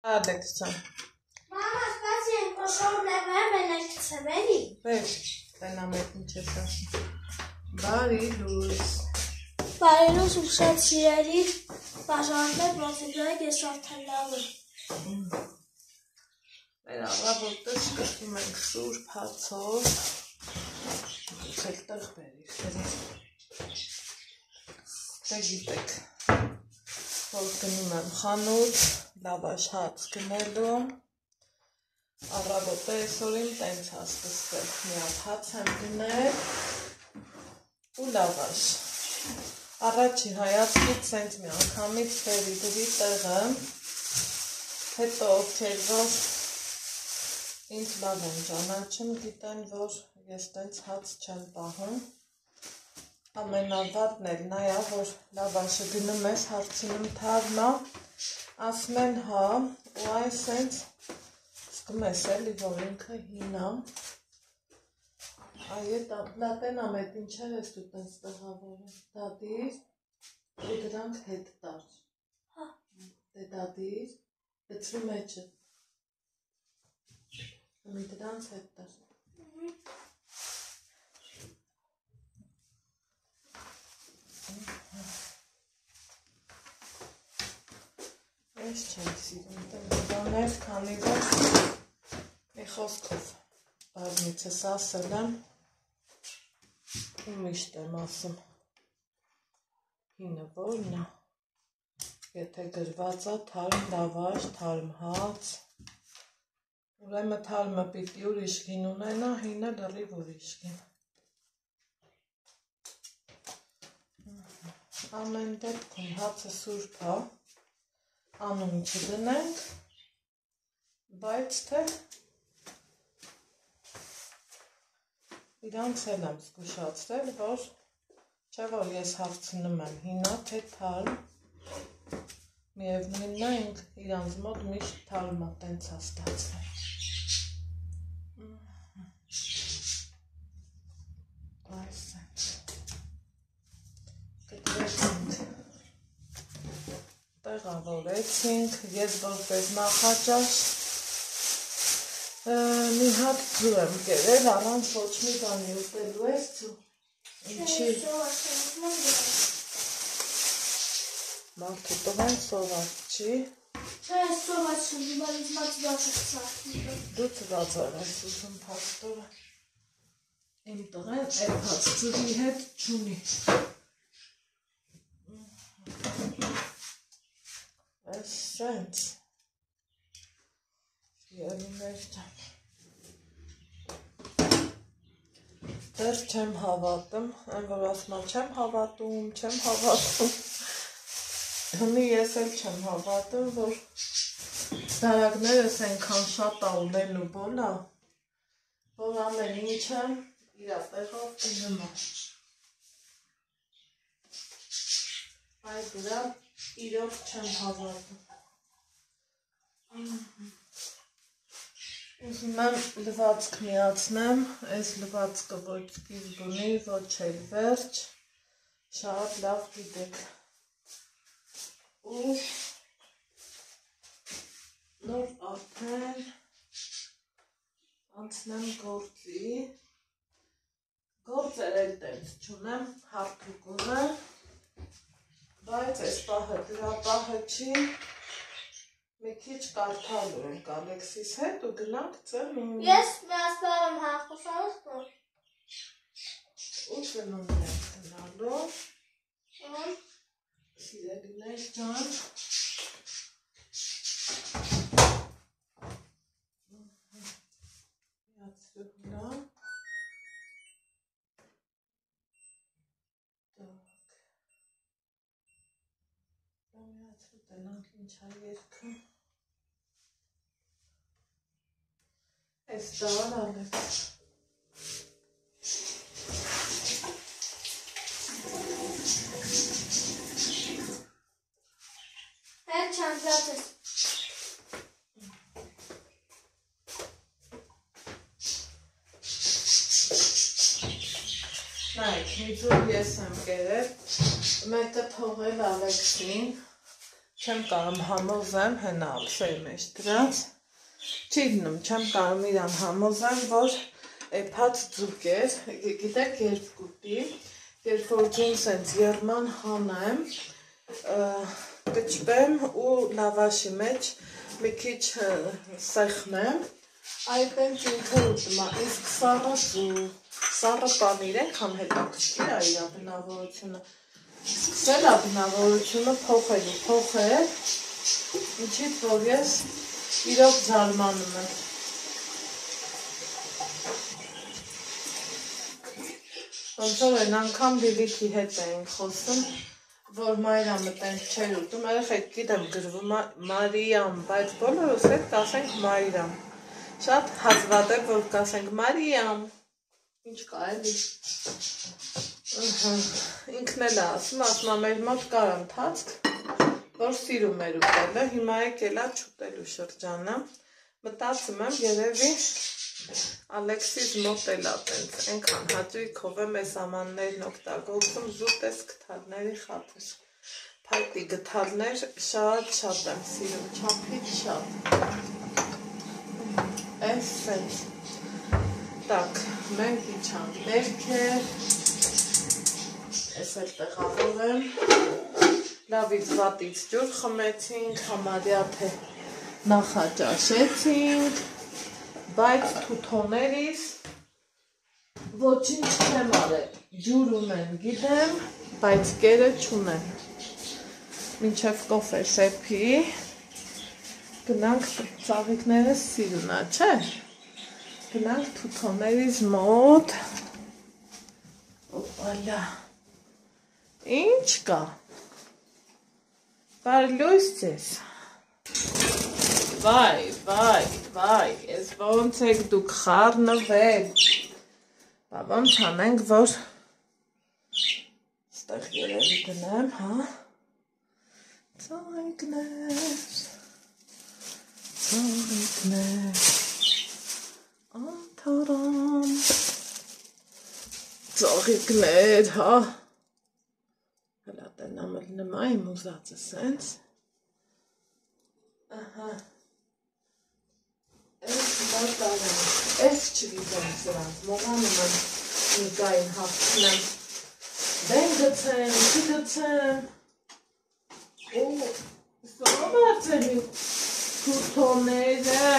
Ալեքսան։ Մամա, սպասի են կոշորներ են այդ ծմերի։ Վեր, տենամ էդ ինչ ես ասում։ Բարի լույս։ Բարի լույս ու շատ սիրելի բաժաններ ոնցեգրեք ես արդեն լավ եմ։ Մեր առավոտը սկսում ենք սուրբ հացով։ Եք տեղ բերիր, դե գիտեք, որ գնում եմ խանութ, լավաշ հաց գնելու, առավոտը այսօրին տենց հասկսվել, մի հատ հաց եմ գնել ու լավաշ, առաջի հայացքից սենց մի անգամից վերի դրի տեղը, հետո ովքեր որ ինձ լավ են ճանաչում, գիտեն, որ ես տենց հաց չեմ պահում, ամենավատն էլ նայա, որ լավաշը գնում ես, հարցինում թարմա, ասում են հա, ու այս սենց սկում ես էլի, որ ինքը հինա, դատեն ամետ ինչեր ես դու տենց տղավորը, դադիր, ու դրանք հետ տար, դե դադիր, դծրի մեջը, մի դրանց հետ տար, ես չենք սիրում տնգաններ, քանի որ մի խոսքով բազմիցս ասել եմ ու միշտ եմ ասում հինը որն է, եթե գրված է թարմ լավաշ, թարմ հաց, ուրեմն թարմը պիտի ուրիշ գին ունենա, հինը լրիվ ուրիշ գին։ Ամեն դեպքում հացը սուրբ է, անուն չդնենք, բայց թե իրանց էլ եմ զգուշացրել, որ չէ որ ես հարցնում եմ հինա, թե թարմ, միևնույնն է ինք իրանց մոտ միշտ թարմա տենց է ստացվել։ Այս սենց։ Կտրեցինք, տեղավորեցինք, ես որպես նախաճաշ մի հատ ձու եմ կերել, առանց ոչ մի բանի ուտելու ես ձու, ինչի մարդու տղեն սոված չի, չէ ես սոված չեմ, դիմալից մաց բացıq ծաղթի դու ծվածար ես ուզում պաստորը, իմ տղեն այդ հաց ձուի հետ չունի, այս սենց, Երիներ ջան, դեռ չեմ հավատում, այն որ ասմա չեմ հավատում, հնի ես էլ չեմ հավատում, որ դարակներս ենքան շատ աուլելու բոլա, որ ամեն ինչը իրա տեղով գնում է, այդ ուրա իրոք չեմ հավատում, ուզում եմ լվացք միացնեմ, այս լվացքը ոչ սկիզբ ունի, ոչ էլ վերջ, շատ լավ գիտեք, ու նոր արդեն անցնեմ գործի, գործեր էլ տենց չունեմ, հարթուկունը, բայց այս պահը դրա պահը չի, մի քիչ կարդալու ենք Ալեքսիս հետ ու գնանք ծնունդ։ Ես միասպար եմ հաղթուսանս կոր։ Ու ծնունդ ենք գնալու։ Սիրելիներ ջան։ Միացրու հնա։ Միացրու տնանք ինչ ա երկում։ Այս դար Ալեքս։ Հետ չանձած ես։ Նայք, մի ձուր ես եմ կերել, մեկը թողել Ալեքսին, չեմ կարում համոզեմ, հենա ափսեի մեջ դրած, չի դնում, չեմ կարում իրան համոզեմ, որ էփած ձուկ էր, գիտեք երբ կուտի, երբ որ ձուն սենց երման հանեմ, կճպեմ ու լավաշի մեջ մի քիչ սեխնեմ, այդ ենք ինքը ուտում, իսկ սառը պանիր ենքան հետաքրքիր է իր բնավորությունը, սկսել է բնավորությունը փոխել, ինչից որ ես իրոք զարմանում եմ։ Ոնց որ այն անգամ Լիլիթի հետ էինք խոսում, որ Մարիամը տենց չէր ուտում, երեխեք գիտեմ գրվում Մարիամ, բայց բոլորս հետ կասենք Մարիամ։ Շատ հազվադեպ որ կասենք Մարիամ, ինչ կա էլի։ Ինքն էլ է ասում մեր մոտ կար ընթացք, որ սիրում էր ուտելը, հիմա եկել է չուտելու շրջանը, մտածում եմ երևի Ալեքսիս մոտ էլ է տենց, ենքան հաճույքով եմ այս ամաններն օգտագործում զուտ ես գթալների խաթր, փայտի գթալներ շատ եմ սիրում, չափից շատ, այս սենց, տակ, մենք իչանք ներքեր, ես էլ տեղավոր եմ, լավից վատից ջուր խմեցինք, համարյա թե նախաճաշեցինք, բայց թութոներիս ոչինչ չեմ արել, ջուր ունեն գիտեմ, բայց կերը չունեն, մինչև կոֆե սեփի, գնանք ծաղիկներս սիրունա, չէ, գնանք թութոներիս մոտ, օպալա, ինչ կա, բարլույս ձեզ, վայ, ես ոնց եք դուք խառնվել, բա ոնց անենք, որ ստեղ երևի դնեմ, հա, ծաղիկներ, անթարան, ծաղիկներ, հա, հլա տնամ լնմա իմ ուզածը սենց, ահա, Ես չգիտեմ սրանց, մողանում եմ նիկային հաղթնեմ, դեն գծեմ, չի գծեմ, ու սրով արձելի թութոները,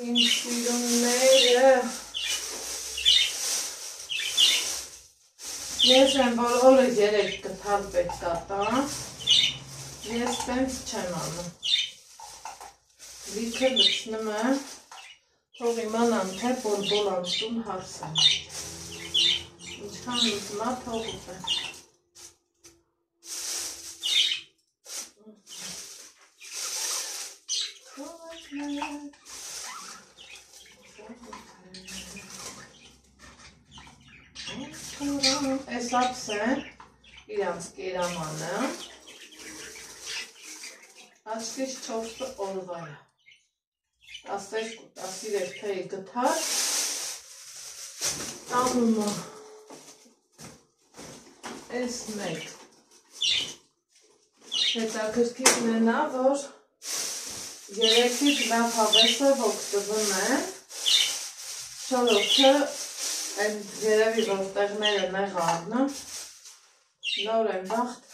իմ սիրունները, ես եմ, որ օրը երեկ գտալ պետք կատան, ես տենց չեմ անում, լիքը լցնում եմ, թող իմանամ, թե բոլբոլ անցում հարսեմ, ինչքան լուծմա թող ուտեմ, Այս ափսեն իրանց կերամանը Աշկից 4 օրվա է 12-13 թեի գթար անումը այս մեկ հետաքրքիրն է նա, որ երեքից լավ հավեսով օգտվում են, չորոքը այն երևի որ տեղները նեղարն նոր են բաղթ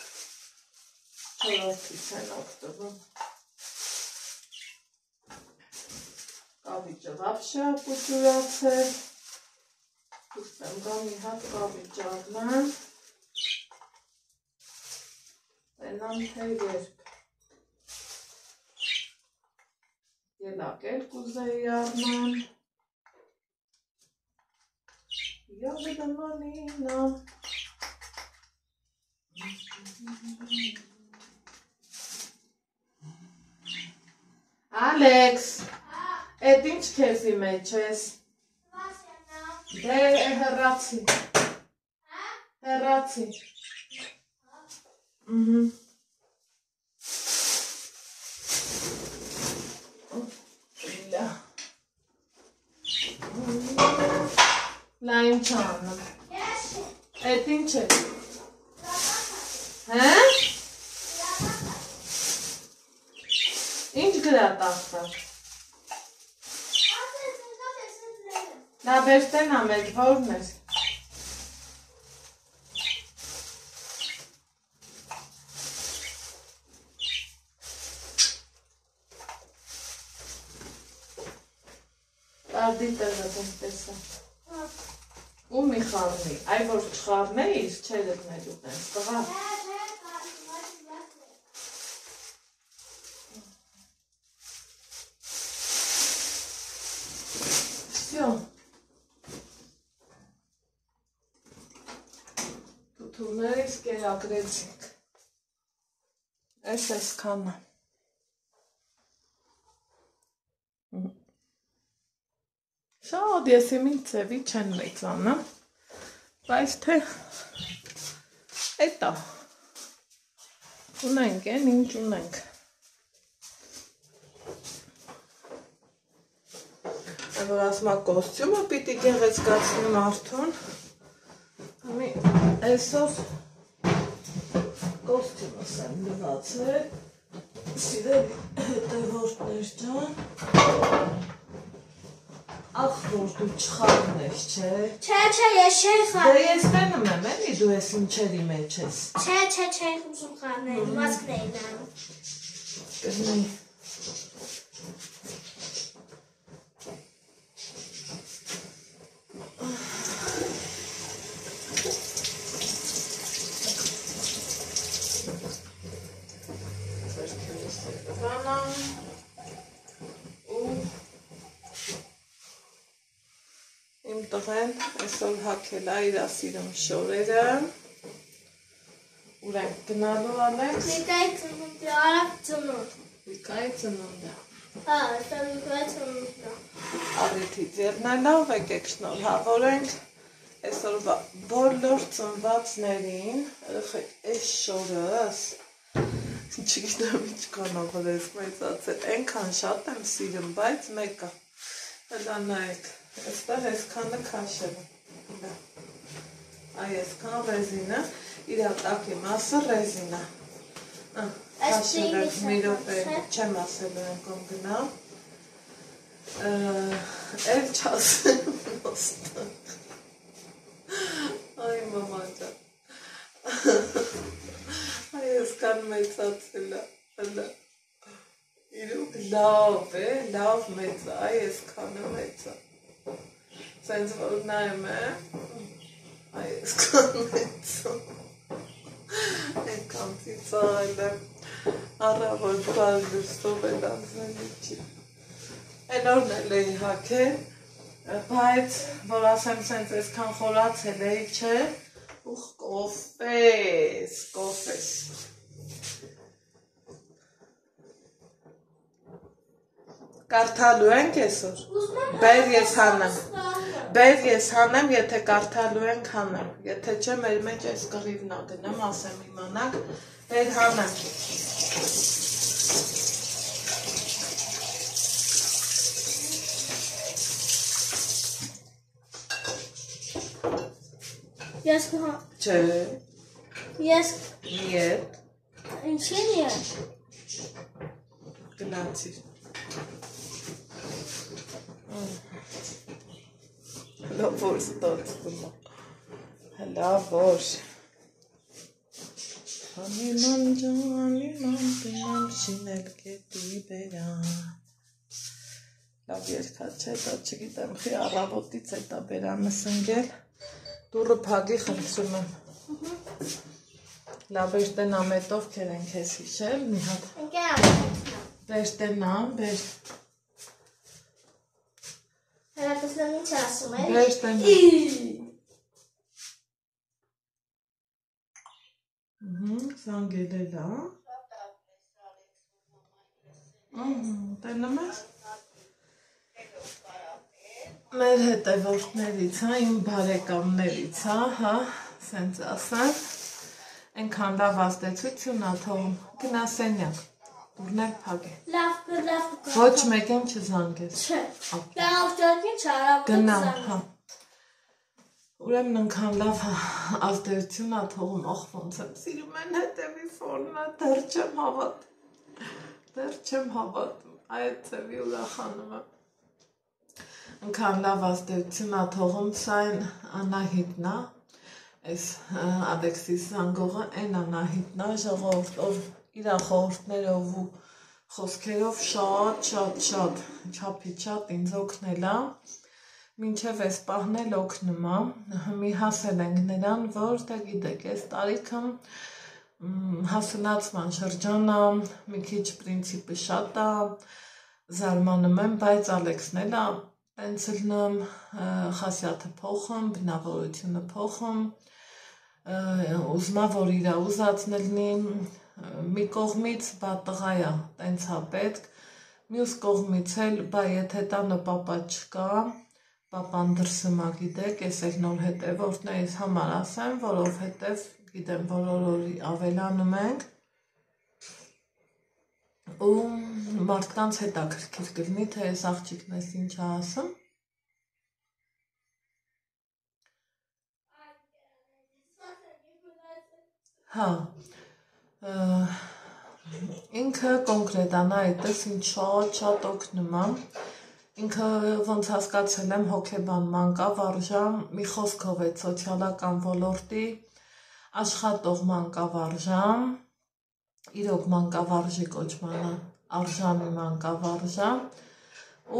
չորոքից են օգտվում կավիճը վապշա պուճուրացել ուստեմ գա մի հատ կավիճ արնեմ տենամ թե երբ ելակել կուզեի արնեմ Յավդամանինա Ալեքս, էդ ինչ քեզի մեջ ես? Դե հեռացի Հեռացի Լա ինչ անում Էդ ինչ է? Հա? Ինչ գրատ աղբար։ Նա բերտեն ամել, որն ես։ Արդի տեղը դեմ տեսա։ Ու մի խարնի, այ որ չխարնեիր, չեր ետնել ուտենց, տղա։ Всё։ Թութուներից կերակրեցինք։ Այս քանը։ Շատ եսիմին ծևի չեն մեծանը, բայց թե էտա, ունենք են, ինչ ունենք։ Որ ասմա կոստյումը պիտի գեղեցկացնի մարդուն, այսօր կոստյումս եմ լվացել, սիրելի հետևորդներ ջան, ախ որ դու չխարնես, չէ։ Չէ, ես չէի խարնել։ Դե ես տենում եմ, էլի դու ես ինչերի մեջ ես։ Չէ, չէի ուզում խարնել, իմացքն էի նայում։ Կրնի։ Իմ տղեն այսօր հակել է իր ասիրում շորերը, ուր ենք գնալու Ալեքս։ Վիկայի ծնունդը, արագ ծնունդ։ Վիկայի ծնունդը։ Հա, այստեղ Վիկայի ծնունդը։ Առիթից եղնելով եկեք շնորհավորենք այսօր բոլոր ծնվածներին, երեխեք այս շորս, չգիտեմ ինչքանով ես մեծացել, այնքան շատ եմ սիրում, բայց մեկը, հələ նայեք, այստեղ այսքանը քաշել է, այ այսքան ռեզինը, իր տակի մասը ռեզինը, քաշել է մի րոպե, չեմ ասելու եմ կոմ գնա, էլ չասեմ ոստը, այ մամա ջան, այ այսքան մեծացել է, հələ, իրուք լավ է, լավ մեծ է, այ այսքանը մեծ է, սենց որ նայում է, այ այսքան մեծ է, այնքան ծիծաղել է, առավոտ բար լուստով էլ անձնելի չի, էնորն էլ էի հակել, բայց որ ասեմ սենց այսքան խորացել էի չէ, ուխ կոֆես, կարդալու ենք այսօր, բեր ես հանեմ, եթե կարդալու ենք հանեմ, եթե չէ մեր մեջ այս կռիվնա գնեմ, ասեմ իմանակ, բեր հանեմ, Ես կհա։ չէ, Ես։ Ետ, Ինչին ես։ գնացիր, հլա որ ստացվում է, հլա որ, անիման պինամ շինել կետի բերան, լավ երկա չէ, դա չգիտեմ խի առավոտից է դա բերանս ընգել, դուրը փագի խնդրում եմ, լավ վերտենա մետով կեր ենք ես հիշել, մի հատ, վերտենա, բեր, Հրատասնան ինչ ասում է, վերտենա, զանգել է, տենում ես, մեր հետևորդներից, իմ բարեկամներից, հա, սենց ասեմ, ենքան լավ ազդեցություն աթողում, գնասենյակ, դուրներ փագ է, ոչ մեկ եմ չզանգես, չէ, լավ ճակին չարավ գնա, հա, ուրեմն ենքան լավ ազդեցություն աթողում, ախ ոնց եմ սիրում են հետևի ֆորնա, դեռ չեմ հավատ, դեռ չեմ հավատում այդ ծևի ուրախանումը։ Ընքան լավ ազդեցություն ա թողում, սա այն Անահիտն ա, այս Ալեքսիս Զանգողը այն Անահիտն ա, ժողովուրդ, ով իր խորհուրդներով ու խոսքերով շատ չափից շատ ինձ օգնել ա, մինչև այս պահն էլ օգնում ա, մի հասել ենք նրան, որ դա գիտեք, այս տարիքը հասունացման շրջան ա, մի քիչ պրինցիպը շատ ա, զարմանում եմ, բայց Ալեքսն էլ ա, տենց լնում, խասյաթը փոխում, բնավորությունը փոխում, ուզում ա, որ իրա ուզածն լինի, մի կողմից բա տղա ա, տենց ա պետք, մյուս կողմից էլ, բա եթե տանը պապա չկա, պապան դրսում ա գիտեք, ես էլ նոր հետևորդներից համար ասեմ, որովհետև գիտեմ, որ օրորի ավելանում ենք ու մարդկանց հետաքրքիր կլինի, թե այս աղջիկն ես ինչ ա ասում։ Հա, ինքը կոնկրետ Անահիտս ինձ շատ օգնում ա, ինքը ոնց հասկացել եմ հոգեբանման կավարժան, մի խոսքով է սոցիալական ոլորտի աշխատող մանկավարժան, իրոք մանկավարժի կոչմանը արժանի մանկավարժա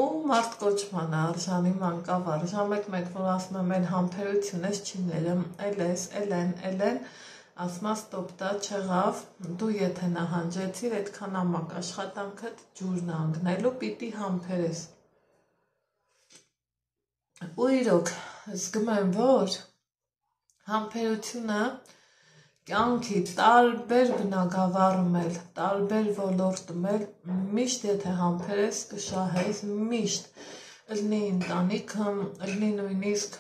ու մարդ կոչմանը արժանի մանկավարժա, մեկ որ ասում եմ են համբերություն ես չի ներեմ, էլ ասում ստոպ դա չեղավ, դու եթե նահանջեցիր, այդքան ամակ աշխատանքդ ջուրն անգնելու պիտի համբերես։ Ու իրոք զգում եմ, որ համբերությունը կյանքի տարբեր բնագավառում էլ, տարբեր ոլորտում էլ, միշտ եթե համբերես կշահես, միշտ ըլնի ընտանիքը, ըլնի նույնիսկ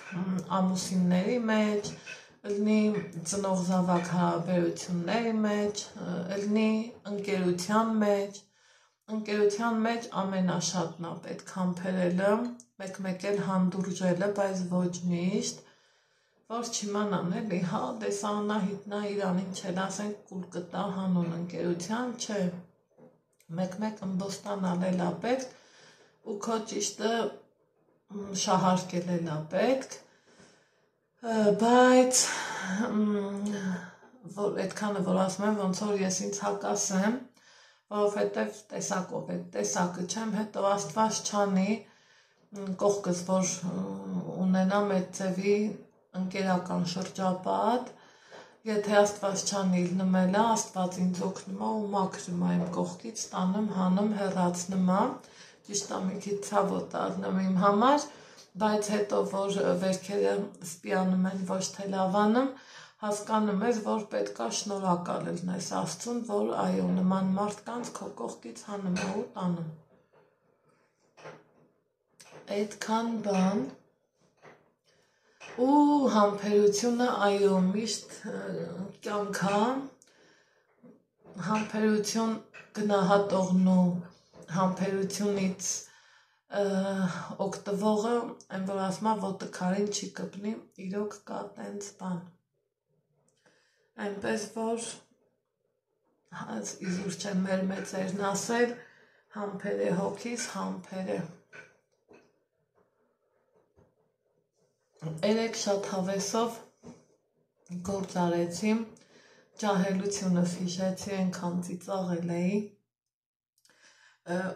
ամուսինների մեջ, ըլնի ծնող զավակ հարաբերությունների մեջ, ըլնի ընկերության մեջ ամենաշատն ա պետք համբերելը, մեկ էլ հանդուրժելը, բայց ոչ միշտ, որ չիմանան էլի, հա, դես Անահիտն ա իրան ինչ էլ ասենք կուլ կտա հանուն ընկերության, չէ, մեկ ըմբոստանալ էլ ա պետք ու քո ճիշտը շահարկել էլ ա պետք, բայց այդքանը որ ասում եմ, ոնց որ ես ինձ հակասեմ, որովհետև տեսակով այդ տեսակը չեմ, հետո Աստված չանի կողքս, որ ունենամ այդ ձևի ընկերական շրջապատ, եթե Աստված չանի լնմելա, Աստված ինձ օգնում ա ու մաքրում ա իմ կողքից, տանում, հանում, հեռացնում ա, ճիշտ ա մի քիչ ցավոտ առնում իմ համար, բայց հետո որ վերքերը սպիանում են, ոչ թե լավանում, հասկանում ես, որ պետքա շնորհակալ լինես Աստծուն, որ այո, նման մարդկանց քո կողքից հանում ա ու տանում։ Այդքան բան ու համբերությունը այո միշտ կյանքա համբերություն գնահատողն ու համբերությունից օգտվողը այն որ ասում ա ոտը քարին չի կպնի, իրոք կա տենց բան, այնպես որ իզուր չեմ մեր մեծերն ասել, համբեր է հոգիս, համբեր է։ Երեք շատ հավեսով գործ արեցի, ջահելությունս հիշեցի, այնքան ծիծաղել էի,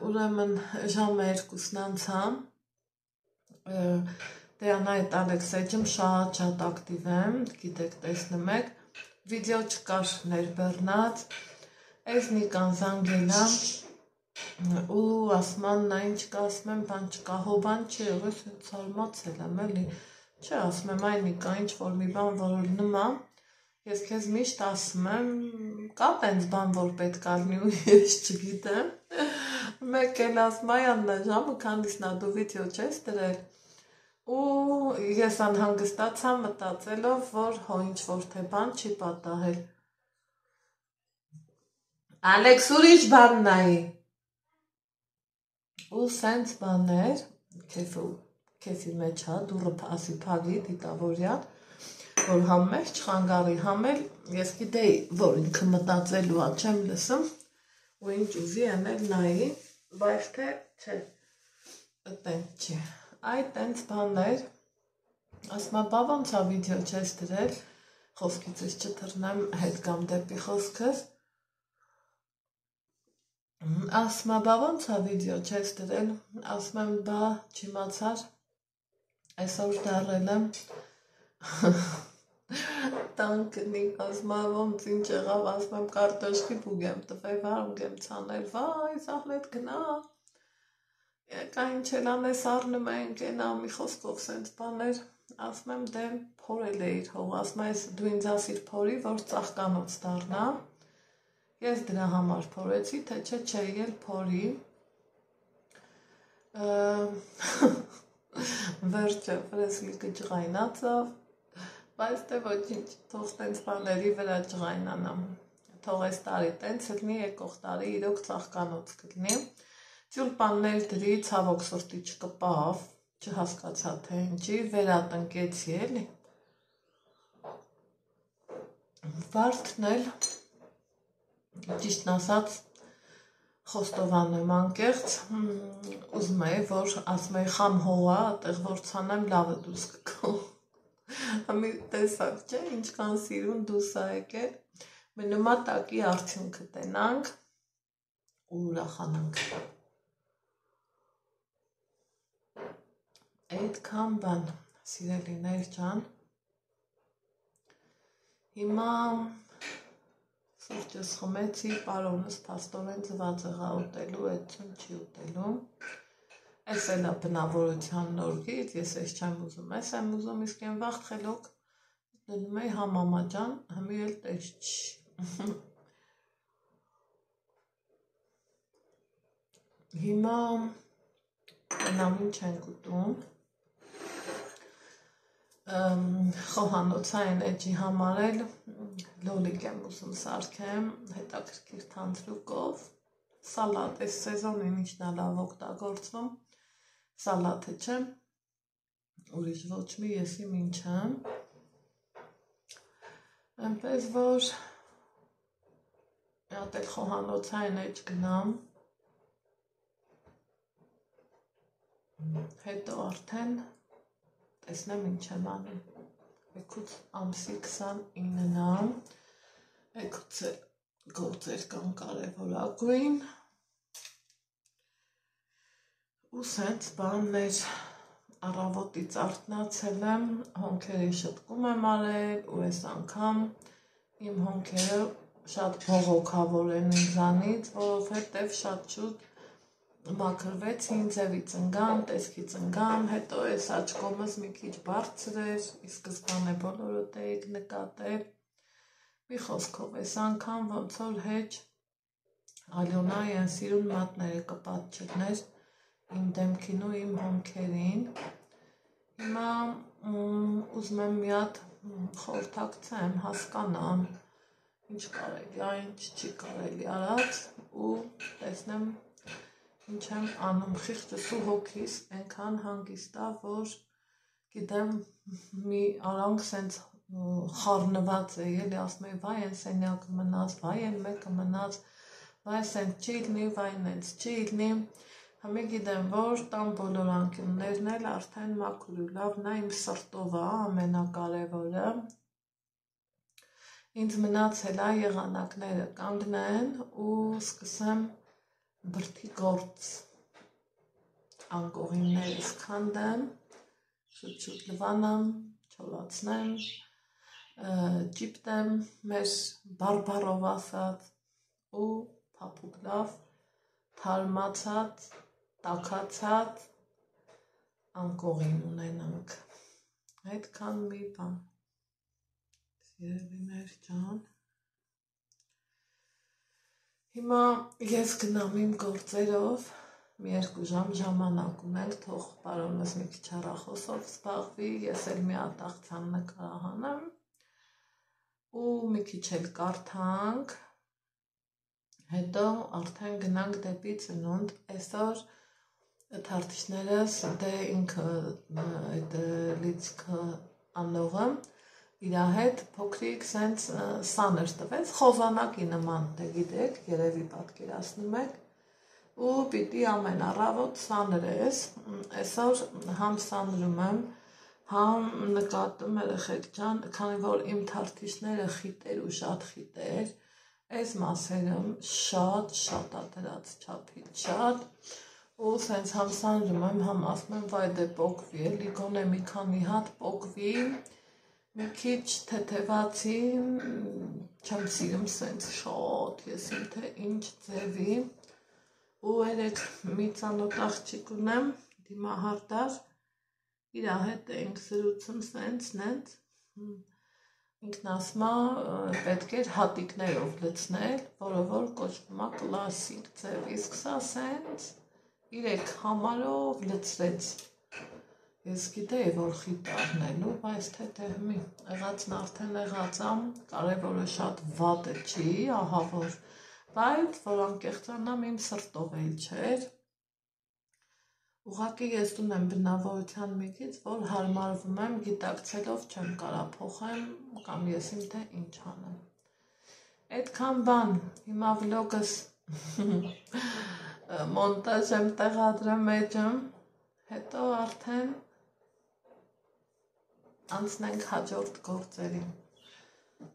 ուրեմն ժամը 2-ն անցա, դե Անահիտ Ալեքսեջում շատ ակտիվ եմ, գիտեք տեսնում եք, վիդեո չկար ներբեռնած, այս Նիկան զանգելա ու ասման նա ինչ կա, ասում եմ բան չկա, հոբան չի եղես, զարմացել եմ էլի, չէ, ասում եմ այն Նիկա, ինչ որ մի բան որ լնում ա, ես քեզ միշտ ասում եմ, կա տենց բան որ պետք ա լինի ու ես չգիտեմ, մեկ էլ ասում Այաննա ժամը քանիսն ա դու վիդեո չես դրել, ու ես անհանգստացա մտածելով, որ հո ինչ որ թե բան չի պատահել։ Ալեքս ուրիշ բան նայի։ Ու սենց բաներ, քեֆի մեջ հա, դուրը ասի փագի, դիտավորյալ, որ համ մեջ չխանգարի, համ էլ ես գիտեի, որ ինքը մտածելու ա չեմ լսում, ու ինչ ուզի անել նայի, բայց թե չէ, տենց չի, այդ տենց բաններ, ասմա բա ոնց ա վիդեո չես դրել, խոսքից ես չթռնեմ, հետ կամ դեպի խոսքս, ասմա բա ոնց ա վիդեո չես դրել, ասում եմ բա չիմացար, այսօր դարել եմ, տանկնի, ասմա ոնց ինչ եղավ, ասում եմ կարտոշկի բուգ եմ տվել, վարունգ եմ ցանել, վայ, Զահլետ գնա, կա ինչ էլ անես առնում ենք, ենա մի խոսքով սենց բաներ, ասում եմ դե փորել էիր հող, ասում ես դու ինձ ասիր փորի, որ ծաղկանոց դառնա, ես դրա համար փորեցի, թե չէ էլ փորի, վերջը վրեսլիկը ջղայնացավ, բայց դե ոչինչ, թող տենց բաների վրա ջղայնանամ, թող այս տարի տենց լնի, եկող տարի իրոք ծաղկանոց կլնի, տյուլպաններ դրի, ցավոք սրտի չկպավ, չհասկացա թե ինչի, վերատնկեցի էլի, վարդն էլ, ճիշտն ասած, խոստովանում եմ անկեղծ, ուզում էի, որ ասում էի խամ հողա, այդտեղ որ ցանեմ լավը դուրս կգա, Համի տեսակ չէ, ինչքան սիրուն դուրս ա եկել, մնում ա տակի արդյունքը տենանք ու ուրախանանք։ Այդքան բան, սիրելիներ ջան, հիմա սուրճս խմեցի, պարոնս փաստորեն ձված եղա ուտելու, այդցուն չի ուտելու, Այս էլ է բնավորության նորգից, ես ես չեմ ուզում, ես եմ ուզում, իսկ են վաղ խելոք դնում էի համամա ջան, հմի էլ տես չի։ Հիմա նամին չենք ուտում, խոհանոցային էջի համար էլ լոլիկ եմ ուզում սարքեմ, հետաքրքիր թանձրուկով, սալատ, այս սեզոնին ինչն է լավ օգտագործվում, սալաթը չեմ, ուրիշ ոչ մի եսի մին չեմ, այնպես որ հատ էլ խոհանոցային էջ գնամ, հետո արդեն տեսնեմ ինչ եմ անում, եկուց ամսի 29-ն ամ, եկուց գործեր կան կարևորագույն, ու սենց բաններ առավոտից արթնացել եմ, հոնքերի շտկում եմ արել, ու այս անգամ իմ հոնքերը շատ բողոքավոր են ինձանից, որովհետև շատ շուտ մաքրվեցին, ձևի ծնգան, տեսքի ծնգան, հետո այս աչքոմս մի քիչ բարձր էր, ի սկզբանե բոլորդ էիք նկատել, մի խոսքով այս անգամ ոնց որ հեչ Ալյոնայի են սիրուն մատները կպատ չլներ, իմ դեմքին ու իմ հոնքերին, հիմա ուզում եմ մի հատ խորհրդակցեմ, հասկանամ, ինչ կարելի, ինչ չի կարելի արած ու տեսնեմ ինչ եմ անում, խիղճս ու հոգիս այնքան հանգիստ ա, որ գիտեմ մի արանք սենց խառնված է, էլի ասում եմ վայ են սենյակը մնաց, վայ են մեկը մնաց, վայ սենց չի լինի, վայ նենց չի լինի, Համի գիտեմ, որ տան բոլոր անկյուններն էլ արդեն մաքուր ու լավ, նա իմ սրտով է ամենակարևորը, ինձ մնացել է եղանակները կանգնեն ու սկսեմ բրդի գործ, անկողիններս քանդեմ, շուտ-շուտ լվանամ, չորացնեմ, ճիպտեմ մեր բարբարով ասած ու փափուկ լավ, թարմացած, տաքացած անկողին ունենանք, այդքան մի բան, սիրելիներ ջան, հիմա ես գնամ իմ գործերով, մի 2 ժամ ժամանակ ունենք, թող պարոնս մի քիչ հեռախոսով զբաղվի, ես էլ մի հատ աղցան նկարահանեմ ու մի քիչ էլ կարդանք, հետո արդեն գնանք դեպի ծնունդ, այսօր թարթիշներս դե ինքը այդ լիցքը անողը իրա հետ փոքրիկ սենց սաներ տվեց, խոզանակի նման, դե գիտեք, երևի պատկերացնում եք, ու պիտի ամեն առավոտ սաներես, այսօր համ սանրում եմ, համ նկատում երեխեք ջան, քանի որ իմ թարթիչները խիտեր ու շատ խիտեր, այս մասերում շատ ատերած չափից շատ, ու սենց համ սանրում եմ, համ ասում եմ վայ դե պոկվի, էլի գոնե մի քանի հատ պոկվի, մի քիչ թեթևացի, չեմ սիրում սենց շատ, ես իմ թե ինչ ձևի, ու երեք մի ծանոթ աղջիկ ունեմ, դիմահարդար, իրա հետ ենք զրուցում սենց, նենց, ինքն ասմա պետք էր հատիկներով լցնել, որը որ կոչվում է կլասիկ ձև, իսկ սա սենց 3 համարով լցրեց, ես գիտեի, որ խիտ առնելու, բայց թե մի եղածն արդեն եղածամ, կարևորը շատ վատը չի, ահա որ, բայց որ անկեղծանամ իմ սրտով էլ չէր, ուղղակի ես ունեմ բնավորության մի քիչ, որ հարմարվում եմ, գիտակցելով չեմ կարա փոխեմ, կամ ես իմ թե ինչ անեմ, այդքան բան, հիմա վլոգս մոնտաժ եմ տեղադրում էջում, հետո արդեն անցնենք հաջորդ գործերին,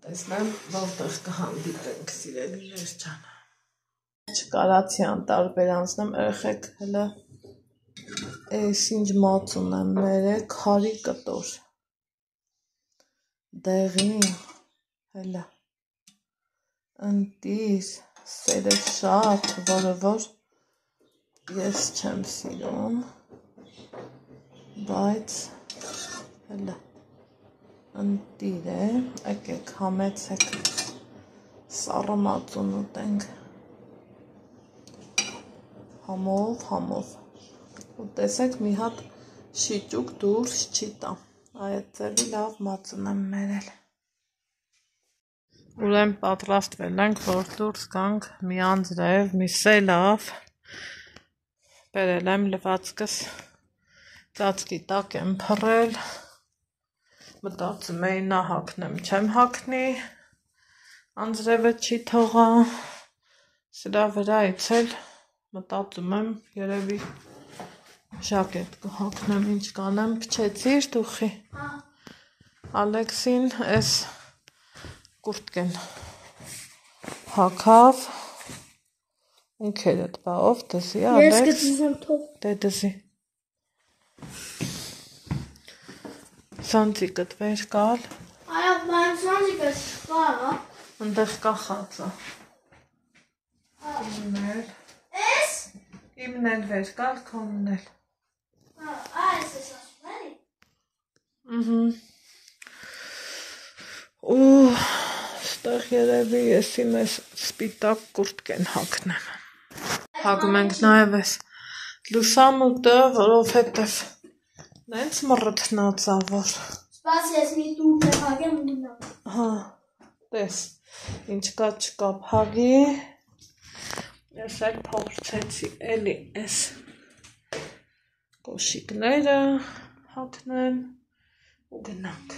տեսնեմ, որտեղ կհանդիպենք սիրելիներ ջան, չկարացի անտարբեր անցնեմ, երեխեք հլը այս ինչ մոծ ունեմ մերը, քարի կտոր, դեղի, հլը, ընտիր, սերը շատ, որը որ ես չեմ սիրում, բայց հլը, ընտիր է, եկեք համեցեք, սառը մածուն ուտենք, համով, ու տեսեք մի հատ շիճուկ դուրս չի տա, այդ ձևի լավ մածուն եմ մերել, ուրեմ պատրաստվել ենք, որ դուրս գանք մի անձրև, մի սելավ, բերել եմ լվացքս, ծածկի տակ եմ փռել, մտածում էի նա հագնեմ, չեմ հագնի, անձրևը չի թողա, սրա վրայից էլ մտածում եմ երևի ժակետ կհագնեմ, ինչ կանեմ, փչեցիր դուխի, Ալեքսին էս կուրտկեն հագավ, ունքերդ բա ով դզի, Ալեքս, ես գծում թող, դե դզի, Սանցիկըտ վեր կալ, այո, բան սանցիկըտ կա, ընդեղ կա խածա, իմնել, ես, իմնել վեր կալ, կոննել, այս ես ասում էլի, ու ստեղ երևի ես իմ ես սպիտակ կուրտկեն հագնեմ, հագում ենք նաև ես լուսամուտը, որովհետև նենց մռթնացա, որ սպաս ես մի տուր հագեմ ուննամ, հա, տես, ինչ կա չկա փագի, ես էլ փորձեցի էլի ես կոշիկները հագնեմ ու գնանք,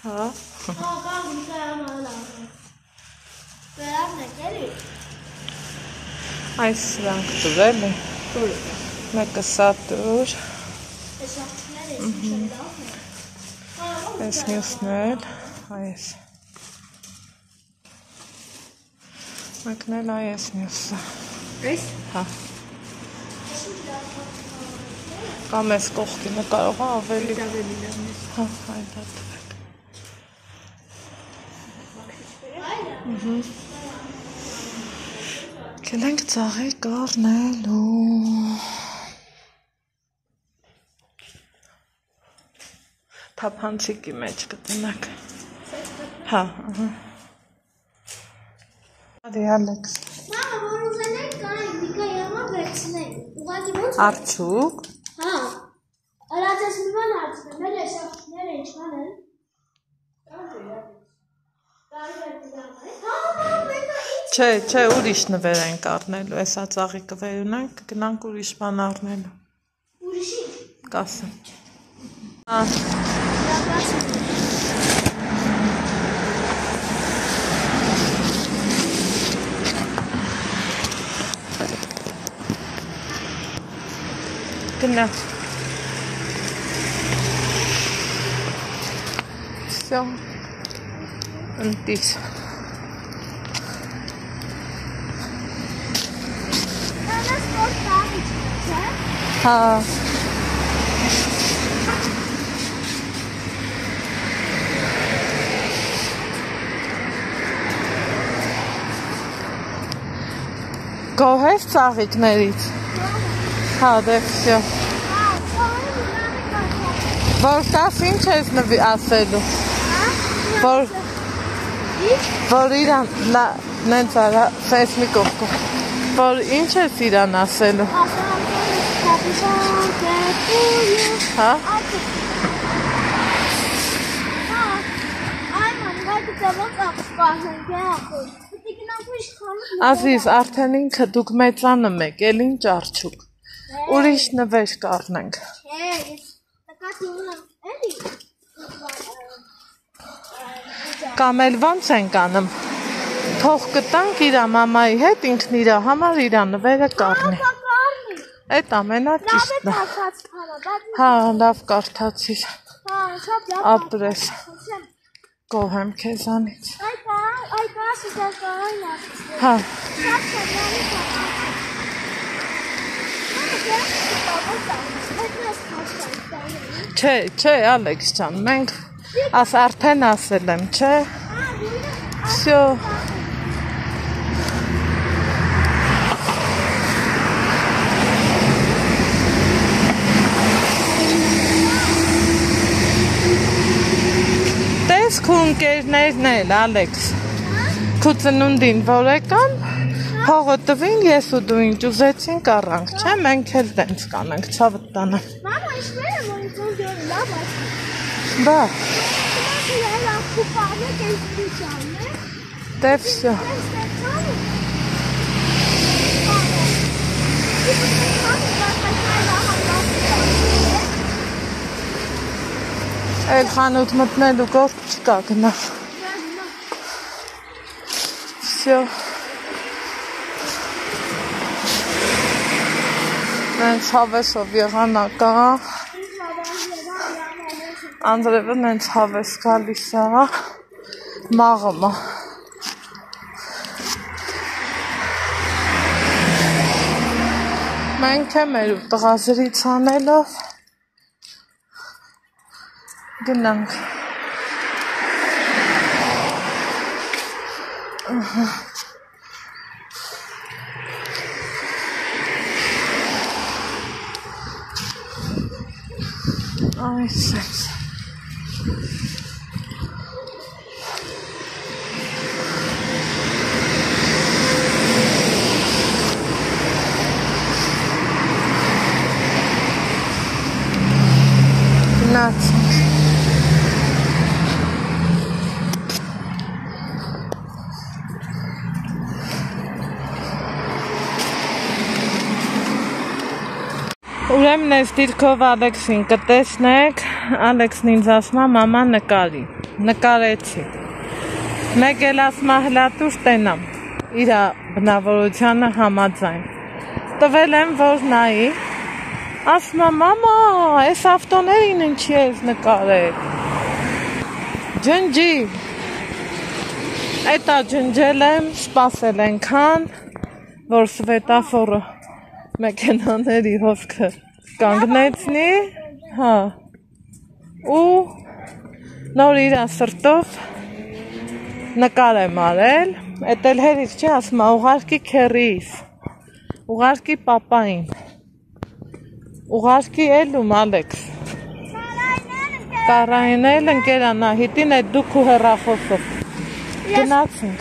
հա, այս սրանք տուրել է, մեկը սա տուր, այս մյուսն էլ, այս, մեկն էլ այս մյուսը, այս, հա, կամ ես կողքինը կարող ավելի, հա, այդ հատվեք, կելենք ծաղի կարնելու, թափանցիկի մեջ կտնակ, հա, արի Ալեքս, մամա, որ ուզենենք կանենք, դիկա եղան վերցնենք, ուղղակի ոնց, արջուկ, հա, արածես մի բան հարցնեմ, էլ ես աղջիկները ինչքան են, հա, մեկը ինչ Չէ, ուրիշ նվեր ենք առնելու, էսա ծաղիկը վեր ունենք, գնանք ուրիշ բան առնելու։ Ուրիշի։ Կասեմ։ Գնա։ Всё. Ընտիր։ Հա։ Գոհես ծաղիկներից։ Հա, դե всё։ Որ կաս ինչ ես ասելու։ Որ իրան նենց արա սեսմի կողքով։ Որ ինչ ես իրան ասելու։ Հա։ Ազիզ, արդեն ինքը դուք մեծանում եք, էլ ինչ արջուկ։ Ուրիշ նվեր կառնենք։ Կամ էլ ոնց ենք անում։ Թող կտանք իրա մամայի հետ, ինքն իրա համար իրա նվերը կառնի։ Այդ ամենաճիշտն է։ Հա, լավ կարդացիր։ Ապրես։ Գոհ եմ քեզանից։ Հա։ Չէ, Ալեքս ջան, մենք արդեն ասել եմ, չէ։ Всё։ Տես քո ընկերներն էլ, Ալեքս։ Քո ծնունդին որ եկան, հողը տվին, ես ու դու ինչ ուզեցինք առանք, չէ, մենք էլ դենց կանենք, ցավդ տանը։ Մամա, իշմեր եմ, որ ինձ որ լավ ասի։ Բա։ Կուպանը կենսրիչան է։ Դե всё։ Էլ խանութ մտնելու գործ չկա, գնա։ Всё։ Նենց հավեսով եղանակա։ Անդրևը նենց հավես գալիս է, մաղում է։ Մենք է մեր ու տղազրից անելով գնանք։ Ay, seks։ Գնացինք։ Ուրեմն ես դիրքով Ալեքսին կտեսնեք, Ալեքսն ինձ ասում է մամա նկարի, նկարեցի, մեկ էլ ասում է հլատուր տենամ, իրա բնավորությանը համաձայն, տվել եմ որ նայի, ասում է մամա, ես ավտոներին ինչի ես նկարել, ջնջի, էտա ջնջել եմ, սպասել ենքան, որ սվետաֆորը մեքենաների հովքը կանգնեցնի, հա, ու նոր իրա սրտով նկար եմ արել, էտ էլ հերից չի ասում, ուղարկի քերիս, ուղարկի պապային, ուղարկի էլում Ալեքս, կարայնել ընկերանահիտին էտ դուք ու հեռախոսով, գնացինք,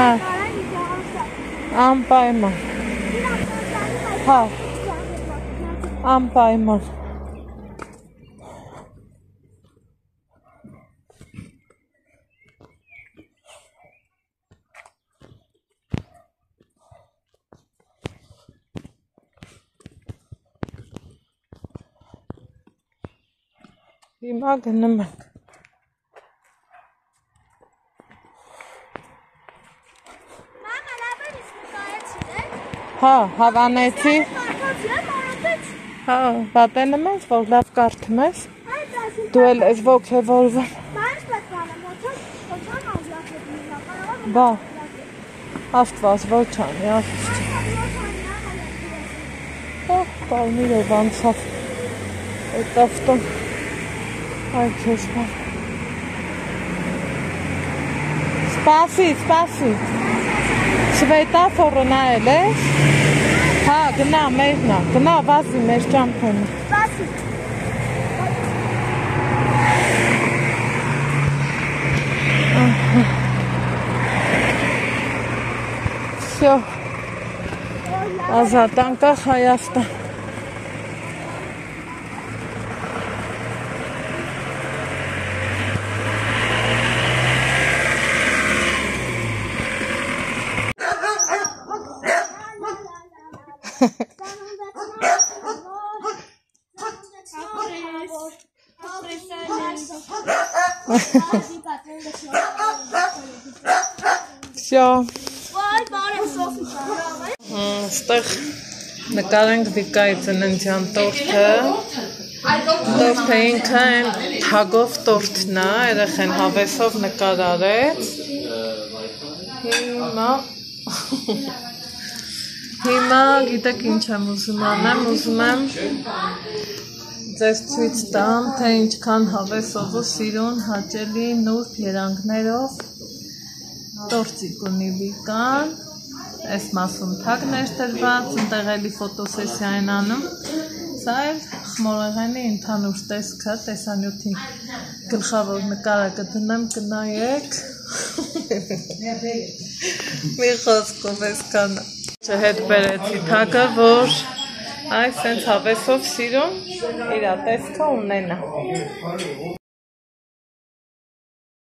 հա, անպայման, հա, անպայման, Հիմա գնում ենք։ Հա, հավանեցի։ Հա, պատենում ես, որ լավ կարդում ես։ Դու էլ ես ոգևորվում։ Բա, աստված, ոչ անի, աստված։ Պալմիրով անցավ այդ ավտոն, այ քեզ բան։ Սպասի, շվետաֆորը նայել ես։ Հա, գնա, մերնա, գնա, վազի, մեր ճամփոնը։ Վազի։ Всё. Ազատ անկախ Հայաստան։ Всё. Ստեղ նկարենք Վիկայի ծննդյան տորթը։ Տորթը ինքը այն թագով տորթն է, երեխեն հավեսով նկարարեց։ Հիմա գիտեք ինչ եմ ուզում անեմ, ուզում եմ ձեզ ցույց տամ, թե ինչքան հավեսով ու սիրուն հաճելի նուրբ երանգներով տորտիկ ունի Վիկան։ Այս մասում թագն էր տրված, ընդեղ էլի ֆոտոսեսիա են անում։ Սա էլ խմորեղենի ընդհանուր տեսքը, տեսանյութի գլխավոր նկարը կդնեմ, կնայեք։ Մի խոսքով այսքան հետ բերեցի թագը, որ այս հենց հավեսով սիրուն իր տեսքը ունենա։